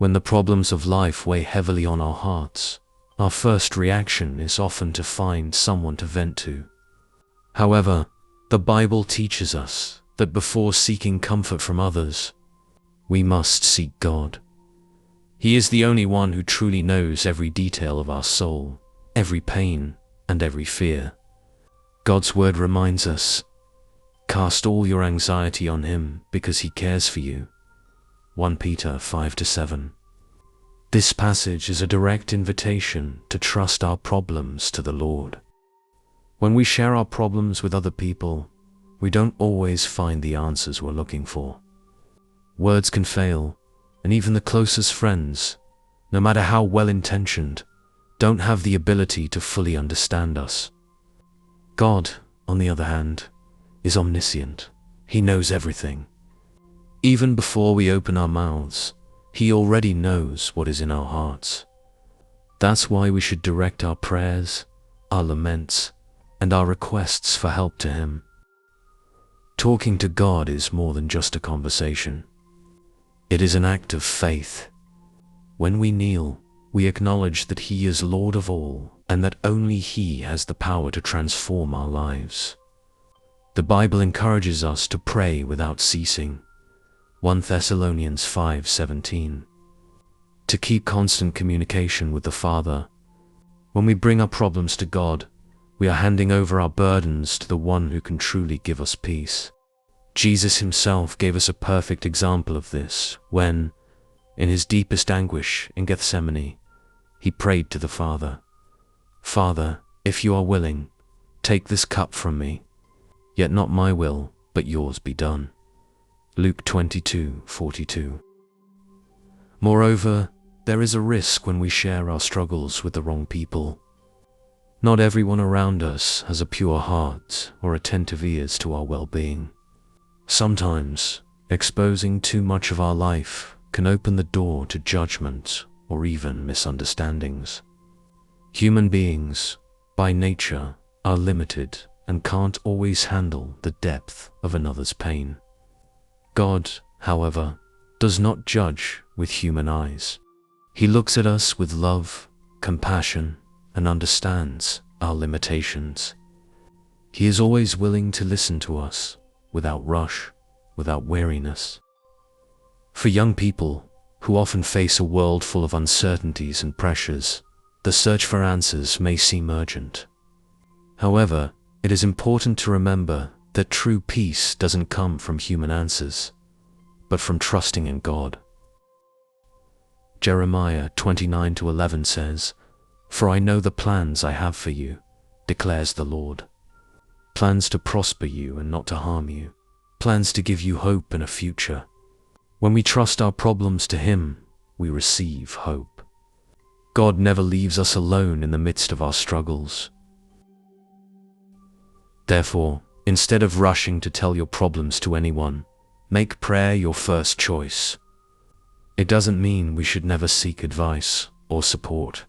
When the problems of life weigh heavily on our hearts, our first reaction is often to find someone to vent to. However, the Bible teaches us that before seeking comfort from others, we must seek God. He is the only one who truly knows every detail of our soul, every pain, and every fear. God's word reminds us, "Cast all your anxiety on him because he cares for you." 1 Peter 5-7. This passage is a direct invitation to trust our problems to the Lord. When we share our problems with other people, we don't always find the answers we're looking for. Words can fail, and even the closest friends, no matter how well-intentioned, don't have the ability to fully understand us. God, on the other hand, is omniscient. He knows everything. Even before we open our mouths, he already knows what is in our hearts. That's why we should direct our prayers, our laments, and our requests for help to him. Talking to God is more than just a conversation. It is an act of faith. When we kneel, we acknowledge that he is Lord of all and that only he has the power to transform our lives. The Bible encourages us to pray without ceasing. 1 Thessalonians 5:17. To keep constant communication with the Father. When we bring our problems to God, we are handing over our burdens to the one who can truly give us peace. Jesus himself gave us a perfect example of this when, in his deepest anguish in Gethsemane, he prayed to the Father, "Father, if you are willing, take this cup from me, yet not my will, but yours be done." Luke 22:42. Moreover, there is a risk when we share our struggles with the wrong people. Not everyone around us has a pure heart or attentive ears to our well-being. Sometimes, exposing too much of our life can open the door to judgment or even misunderstandings. Human beings, by nature, are limited and can't always handle the depth of another's pain. God, however, does not judge with human eyes. He looks at us with love, compassion, and understands our limitations. He is always willing to listen to us without rush, without weariness. For young people who often face a world full of uncertainties and pressures, the search for answers may seem urgent. However, it is important to remember that true peace doesn't come from human answers, but from trusting in God. Jeremiah 29:11 says, "For I know the plans I have for you, declares the Lord. Plans to prosper you and not to harm you, plans to give you hope and a future." When we trust our problems to him, we receive hope. God never leaves us alone in the midst of our struggles. Therefore, instead of rushing to tell your problems to anyone, make prayer your first choice. It doesn't mean we should never seek advice or support.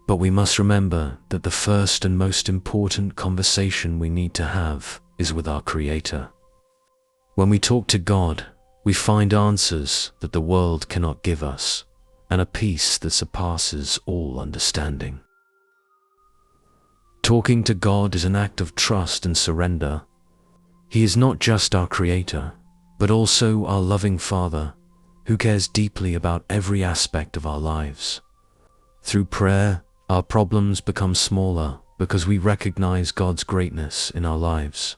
But we must remember that the first and most important conversation we need to have is with our Creator. When we talk to God, we find answers that the world cannot give us, and a peace that surpasses all understanding. Talking to God is an act of trust and surrender. He is not just our Creator, but also our loving Father, who cares deeply about every aspect of our lives. Through prayer, our problems become smaller because we recognize God's greatness in our lives.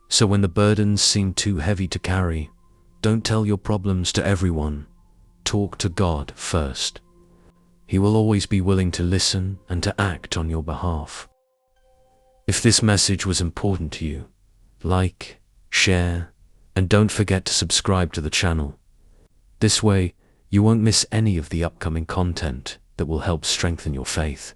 So when the burdens seem too heavy to carry, don't tell your problems to everyone. Talk to God first. He will always be willing to listen and to act on your behalf. If this message was important to you, like, share, and don't forget to subscribe to the channel. This way, you won't miss any of the upcoming content that will help strengthen your faith.